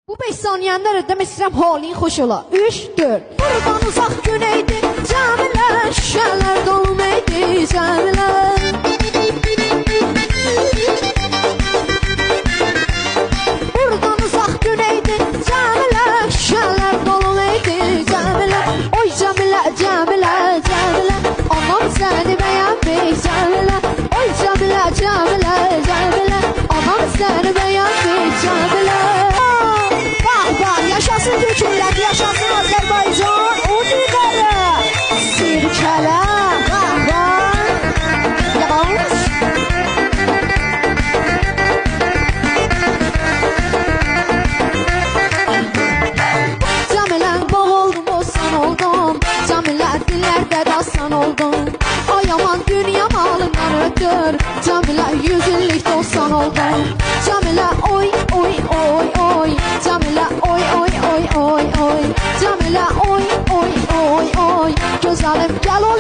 Bu 5 saniyəndə də demək istəyirəm halin xoş ola. 3, 4. Buradan uzaq güneydi, cəmilər, şüşələr dolmaydı, cəmilər. Buradan uzaq güneydi, cəmilər, şüşələr dolmaydı, cəmilər. Oy cəmilər, cəmilər, cəmilər, anam səni bəyənmiş, cəmilər. Oy cəmilər, cəmilər, cəmilər, anam səni bəyənmiş, cəmilər. Yaşasın Türk milleti, yaşasın Azerbaycan, uz yukarı. Sirkele, vah. Yavaş. Camiler boğuldum, olsan oldum. Camiler dillerde dastan oldum. Ay aman dünya malından ötür. Camiler yüzünlük dostan oldum. Camiler oy, oy, oy, oy. Camiler oy, oy, oy, oy, oy. Camiler oy, oy, oy, oy. Güzelim gel ol